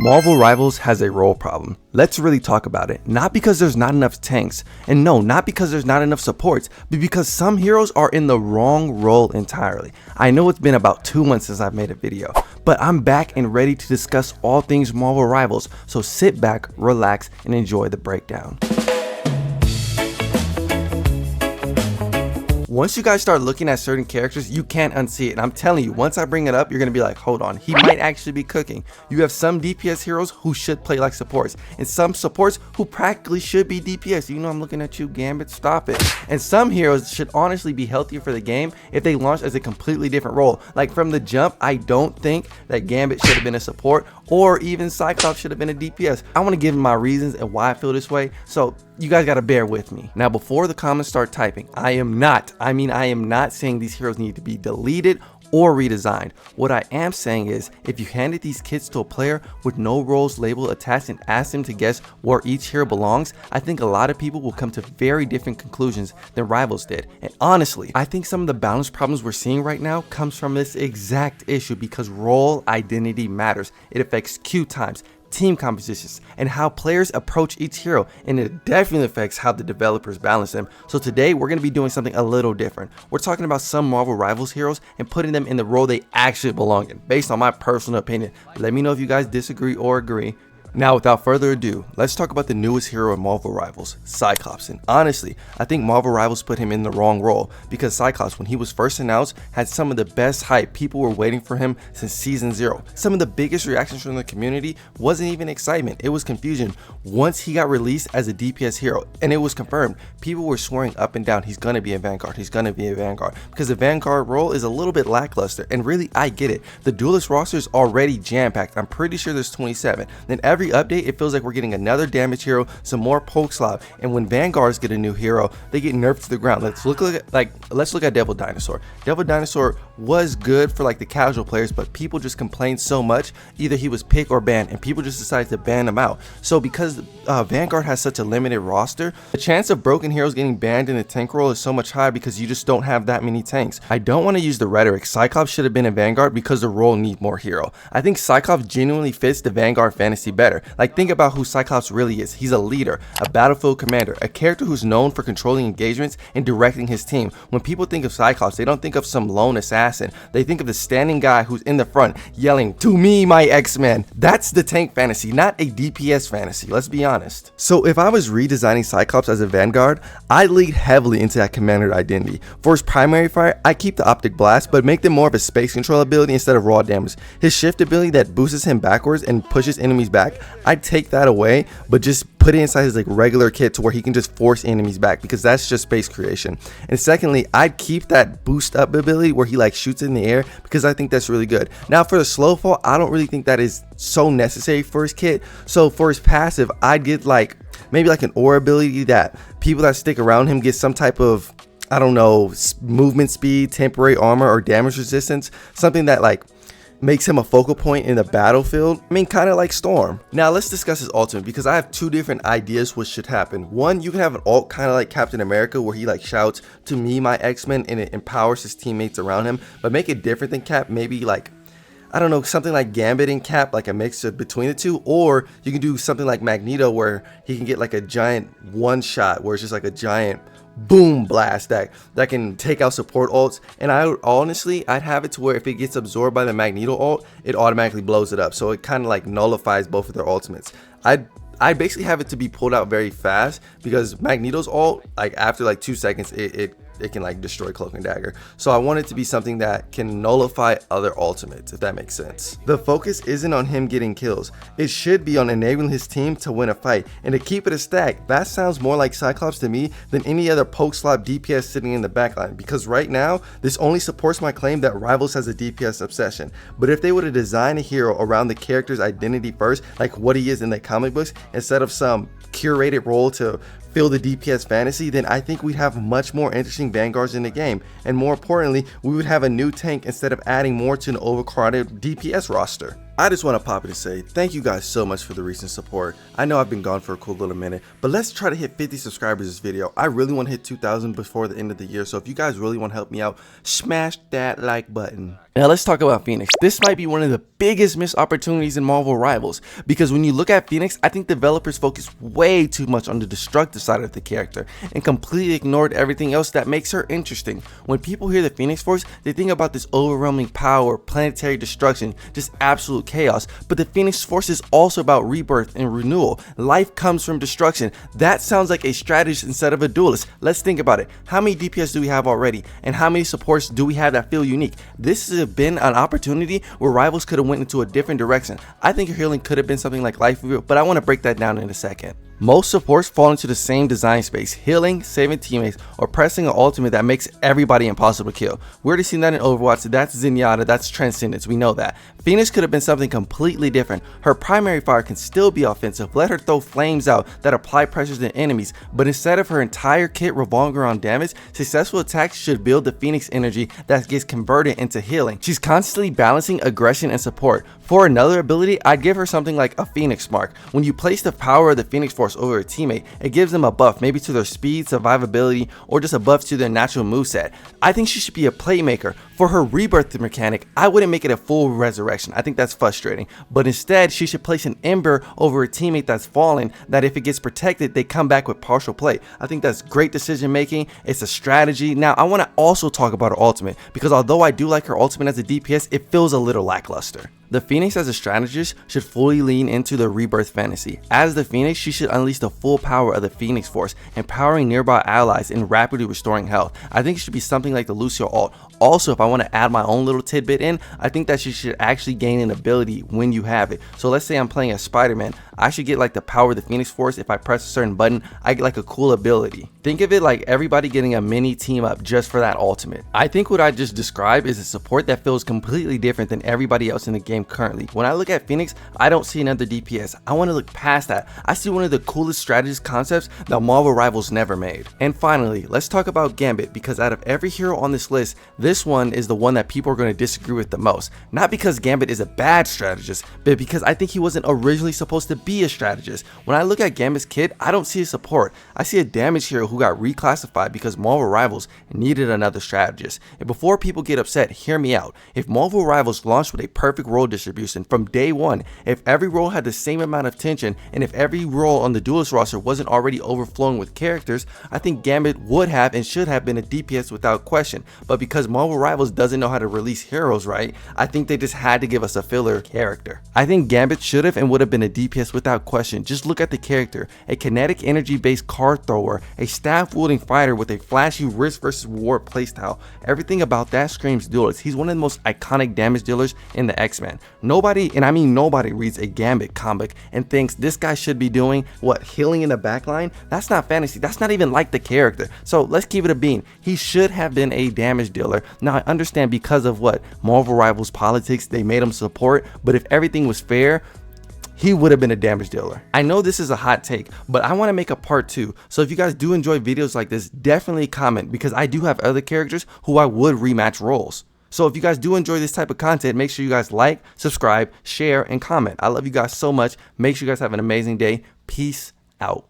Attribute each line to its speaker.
Speaker 1: Marvel Rivals has a role problem. Let's really talk about it. Not because there's not enough tanks, and no, not because there's not enough supports, but because some heroes are in the wrong role entirely. I know it's been about 2 months since I've made a video, but I'm back and ready to discuss all things Marvel Rivals, so sit back, relax, and enjoy the breakdown. Once you guys start looking at certain characters, you can't unsee it. And I'm telling you, once I bring it up, you're going to be like, hold on, he might actually be cooking. You have some DPS heroes who should play like supports, and some supports who practically should be DPS. You know I'm looking at you, Gambit, stop it. And some heroes should honestly be healthier for the game if they launch as a completely different role. Like from the jump, I don't think that Gambit should have been a support, or even Cyclops should have been a DPS. I want to give my reasons and why I feel this way, so you guys gotta bear with me. Now, before the comments start typing, I am not saying these heroes need to be deleted or redesigned. What I am saying is, if you handed these kits to a player with no roles label attached and asked them to guess where each hero belongs, I think a lot of people will come to very different conclusions than Rivals did. And honestly, I think some of the balance problems we're seeing right now comes from this exact issue, because role identity matters. It affects queue times, team compositions, and how players approach each hero, and it definitely affects how the developers balance them. So today we're going to be doing something a little different. We're talking about some Marvel Rivals heroes and putting them in the role they actually belong in, based on my personal opinion. Let me know if you guys disagree or agree. Now, without further ado, let's talk about the newest hero in Marvel Rivals, Cyclops. And honestly, I think Marvel Rivals put him in the wrong role, because Cyclops, when he was first announced, had some of the best hype. People were waiting for him since season 0. Some of the biggest reactions from the community wasn't even excitement, it was confusion. Once he got released as a DPS hero, and it was confirmed, people were swearing up and down, he's gonna be a Vanguard, he's gonna be a Vanguard, because the Vanguard role is a little bit lackluster. And really, I get it. The Duelist roster is already jam-packed. I'm pretty sure there's 27. Then every update, it feels like we're getting another damage hero, some more poke slot, and when Vanguards get a new hero, they get nerfed to the ground. Let's look at Devil Dinosaur. Devil Dinosaur was good for like the casual players, but people just complained so much, either he was picked or banned, and people just decided to ban him out. So because Vanguard has such a limited roster, the chance of broken heroes getting banned in the tank role is so much higher, because you just don't have that many tanks. I don't want to use the rhetoric Cyclops should have been a Vanguard because the role needs more hero. I think Cyclops genuinely fits the Vanguard fantasy better. Like, think about who Cyclops really is. He's a leader, a battlefield commander, a character who's known for controlling engagements and directing his team. When people think of Cyclops, they don't think of some lone assassin. They think of the standing guy who's in the front yelling, "To me, my X-Men." That's the tank fantasy, not a DPS fantasy, let's be honest. So if I was redesigning Cyclops as a Vanguard, I'd lead heavily into that commander identity. For his primary fire, I keep the optic blast, but make them more of a space control ability instead of raw damage. His shift ability that boosts him backwards and pushes enemies back, I'd take that away, but just put it inside his like regular kit to where he can just force enemies back, because that's just space creation. And secondly, I'd keep that boost up ability where he like shoots in the air, because I think that's really good. Now for the slow fall, I don't really think that is so necessary for his kit. So for his passive, I'd get like maybe like an aura ability that people that stick around him get some type of, I don't know, movement speed, temporary armor, or damage resistance, something that like makes him a focal point in the battlefield. I mean, kind of like Storm. Now let's discuss his ultimate, because I have two different ideas what should happen. One, you can have an ult kind of like Captain America, where he like shouts, "To me, my X-Men," and it empowers his teammates around him, but make it different than Cap. Maybe like, I don't know, something like Gambit and Cap, like a mix between the two. Or you can do something like Magneto, where he can get like a giant one shot, where it's just like a giant boom blast that can take out support ults. And I'd have it to where if it gets absorbed by the Magneto ult, it automatically blows it up, so it kind of like nullifies both of their ultimates. I basically have it to be pulled out very fast, because Magneto's ult, like after like 2 seconds, it can like destroy Cloak and Dagger. So I want it to be something that can nullify other ultimates, if that makes sense. The focus isn't on him getting kills, it should be on enabling his team to win a fight and to keep it a stack. That sounds more like Cyclops to me than any other poke slot DPS sitting in the backline, because right now this only supports my claim that Rivals has a DPS obsession. But if they were to design a hero around the character's identity first, like what he is in the comic books, instead of some curated role to fill the DPS fantasy, then I think we'd have much more interesting Vanguards in the game, and more importantly, we would have a new tank instead of adding more to an overcrowded DPS roster. I just want to pop in and say thank you guys so much for the recent support. I know I've been gone for a cool little minute, but let's try to hit 50 subscribers this video. I really want to hit 2,000 before the end of the year, so if you guys really want to help me out, smash that like button. Now let's talk about Phoenix. This might be one of the biggest missed opportunities in Marvel Rivals, because when you look at Phoenix, I think developers focus way too much on the destructive side of the character and completely ignored everything else that makes her interesting. When people hear the Phoenix Force, they think about this overwhelming power, planetary destruction, just absolute chaos, but the Phoenix Force is also about rebirth and renewal. Life comes from destruction. That sounds like a strategist instead of a duelist. Let's think about it. How many DPS do we have already, and how many supports do we have that feel unique? This has been an opportunity where Rivals could have went into a different direction. I think your healing could have been something like Life Reveal, but I want to break that down in a second. Most supports fall into the same design space: healing, saving teammates, or pressing an ultimate that makes everybody impossible to kill. We already seen that in Overwatch. That's Zenyatta, that's Transcendence, we know that. Phoenix could have been something completely different. Her primary fire can still be offensive. Let her throw flames out that apply pressures to enemies, but instead of her entire kit revolving around damage, successful attacks should build the Phoenix energy that gets converted into healing. She's constantly balancing aggression and support. For another ability, I'd give her something like a Phoenix Mark. When you place the power of the Phoenix Force over a teammate, it gives them a buff, maybe to their speed, survivability, or just a buff to their natural moveset. I think she should be a playmaker. For her rebirth mechanic, I wouldn't make it a full resurrection. I think that's frustrating, but instead she should place an ember over a teammate that's fallen, that if it gets protected, they come back with partial play. I think that's great decision making. It's a strategy. Now I want to also talk about her ultimate, because although I do like her ultimate as a DPS, it feels a little lackluster. The Phoenix as a strategist should fully lean into the rebirth fantasy. As the Phoenix, she should unleash the full power of the Phoenix Force, empowering nearby allies and rapidly restoring health. I think it should be something like the Lucio ult. Also, if I want to add my own little tidbit in, I think that she should actually gain an ability when you have it. So let's say I'm playing as Spider-Man, I should get like the power of the Phoenix Force. If I press a certain button, I get like a cool ability. Think of it like everybody getting a mini team up just for that ultimate. I think what I just described is a support that feels completely different than everybody else in the game currently. When I look at Phoenix, I don't see another DPS. I want to look past that. I see one of the coolest strategist concepts that Marvel Rivals never made. And finally, let's talk about Gambit, because out of every hero on this list, this one is the one that people are going to disagree with the most. Not because Gambit is a bad strategist, but because I think he wasn't originally supposed to be a strategist. When I look at Gambit's kit, I don't see a support. I see a damage hero who got reclassified because Marvel Rivals needed another strategist. And before people get upset, hear me out. If Marvel Rivals launched with a perfect role distribution from day one, if every role had the same amount of tension, and if every role on the Duelist roster wasn't already overflowing with characters, I think Gambit would have and should have been a DPS without question. But because Marvel Rivals doesn't know how to release heroes right, I think they just had to give us a filler character. I think Gambit should have and would have been a DPS without question. Just look at the character: a kinetic energy based card thrower, a staff wielding fighter with a flashy risk versus reward playstyle. Everything about that screams Duelist. He's one of the most iconic damage dealers in the X-Men. Nobody, and I mean nobody, reads a Gambit comic and thinks this guy should be doing what, healing in the backline? That's not fantasy. That's not even like the character. So let's keep it a bean. He should have been a damage dealer. Now I understand because of what Marvel Rivals politics, they made him support, but if everything was fair, he would have been a damage dealer. I know this is a hot take, but I want to make a part 2. So if you guys do enjoy videos like this, definitely comment, because I do have other characters who I would rematch roles. So if you guys do enjoy this type of content, make sure you guys like, subscribe, share, and comment. I love you guys so much. Make sure you guys have an amazing day. Peace out.